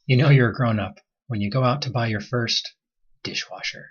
You know you're a grown-up when you go out to buy your first dishwasher.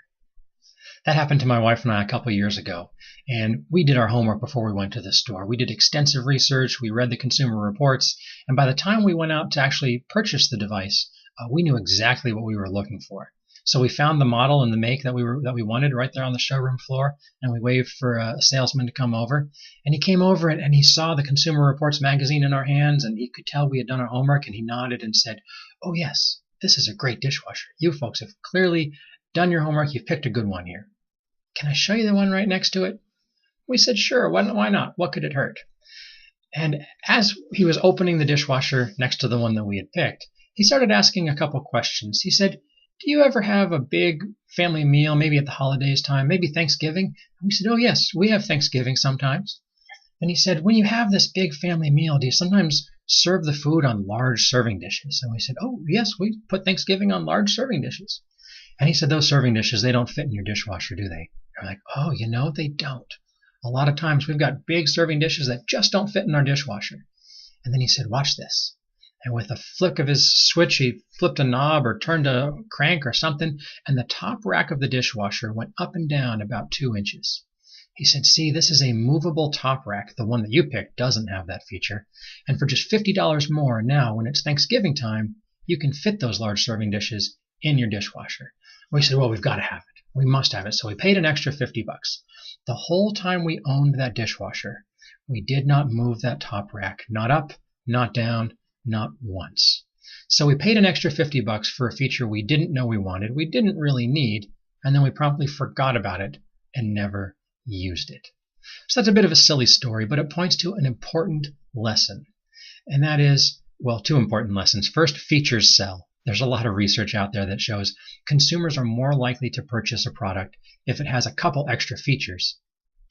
That happened to my wife and I a couple years ago, and we did our homework before we went to the store. We did extensive research, we read the consumer reports, and by the time we went out to actually purchase the device, we knew exactly what we were looking for. So we found the model and the make that we wanted right there on the showroom floor, and we waved for a salesman to come over. And he came over and he saw the Consumer Reports magazine in our hands, and he could tell we had done our homework, and he nodded and said, "Oh yes, this is a great dishwasher. You folks have clearly done your homework. You've picked a good one here. Can I show you the one right next to it?" We said, "Sure, why not? What could it hurt?" And as he was opening the dishwasher next to the one that we had picked, he started asking a couple questions. He said, "Do you ever have a big family meal, maybe at the holidays time, maybe Thanksgiving?" And we said, "Oh yes, we have Thanksgiving sometimes." And he said, "When you have this big family meal, do you sometimes serve the food on large serving dishes?" And we said, "Oh yes, we put Thanksgiving on large serving dishes." And he said, "Those serving dishes, they don't fit in your dishwasher, do they?" And we're like, "Oh, they don't. A lot of times we've got big serving dishes that just don't fit in our dishwasher." And then he said, "Watch this." And with a flick of his switch, he flipped a knob or turned a crank or something, and the top rack of the dishwasher went up and down about 2 inches. He said, "See, this is a movable top rack. The one that you picked doesn't have that feature. And for just $50 more now, when it's Thanksgiving time, you can fit those large serving dishes in your dishwasher." We said, "Well, we've got to have it. We must have it." So we paid an extra $50. The whole time we owned that dishwasher, we did not move that top rack. Not up, not down, not once. So we paid an extra $50 for a feature we didn't know we wanted, we didn't really need, and then we promptly forgot about it and never used it. So that's a bit of a silly story, but it points to an important lesson. And that is, well, two important lessons. First, features sell. There's a lot of research out there that shows consumers are more likely to purchase a product if it has a couple extra features,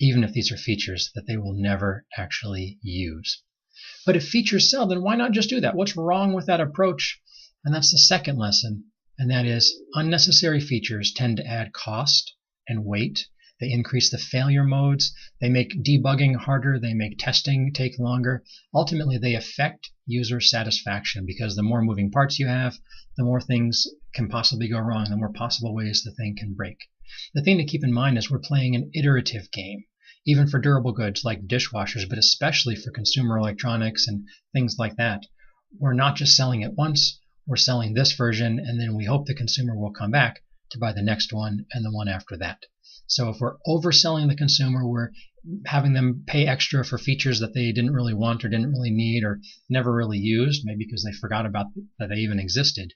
even if these are features that they will never actually use. But if features sell, then why not just do that? What's wrong with that approach? And that's the second lesson, and that is unnecessary features tend to add cost and weight. They increase the failure modes. They make debugging harder. They make testing take longer. Ultimately, they affect user satisfaction because the more moving parts you have, the more things can possibly go wrong, the more possible ways the thing can break. The thing to keep in mind is we're playing an iterative game, even for durable goods like dishwashers, but especially for consumer electronics and things like that. We're not just selling it once, we're selling this version, and then we hope the consumer will come back to buy the next one and the one after that. So if we're overselling the consumer, we're having them pay extra for features that they didn't really want or didn't really need or never really used, maybe because they forgot about that they even existed,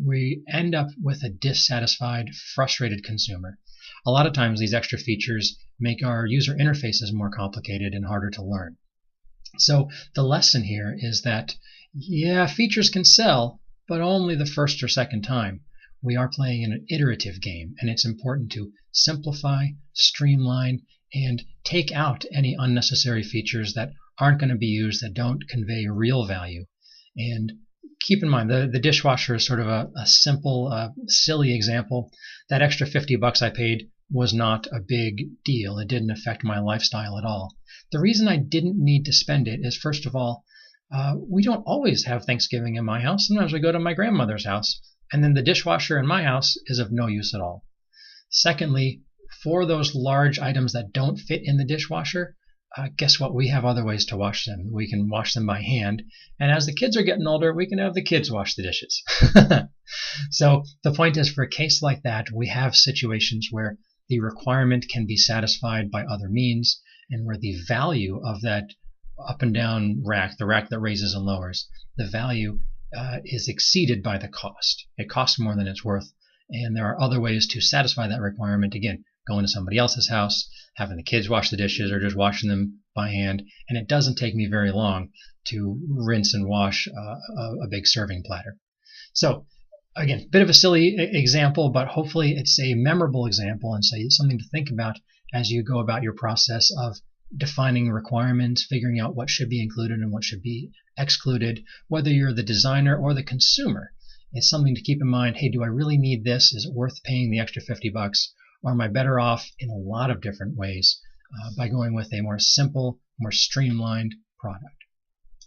we end up with a dissatisfied, frustrated consumer. A lot of times these extra features make our user interfaces more complicated and harder to learn. So the lesson here is that, yeah, features can sell, but only the first or second time. We are playing an iterative game, and it's important to simplify, streamline, and take out any unnecessary features that aren't going to be used, that don't convey real value. And keep in mind, the dishwasher is sort of a simple, silly example. That extra $50 I paid was not a big deal. It didn't affect my lifestyle at all. The reason I didn't need to spend it is, first of all, we don't always have Thanksgiving in my house. Sometimes we go to my grandmother's house, and then the dishwasher in my house is of no use at all. Secondly, for those large items that don't fit in the dishwasher, guess what? We have other ways to wash them. We can wash them by hand. And as the kids are getting older, we can have the kids wash the dishes. So the point is, for a case like that, we have situations where the requirement can be satisfied by other means, and where the value of that up and down rack, the rack that raises and lowers, the value is exceeded by the cost. It costs more than it's worth. And there are other ways to satisfy that requirement. Again, going to somebody else's house, having the kids wash the dishes, or just washing them by hand. And it doesn't take me very long to rinse and wash a big serving platter. So again, bit of a silly example, but hopefully it's a memorable example and something to think about as you go about your process of defining requirements, figuring out what should be included and what should be excluded, whether you're the designer or the consumer. It's something to keep in mind. Hey, do I really need this? Is it worth paying the extra $50? Or am I better off in a lot of different ways by going with a more simple, more streamlined product?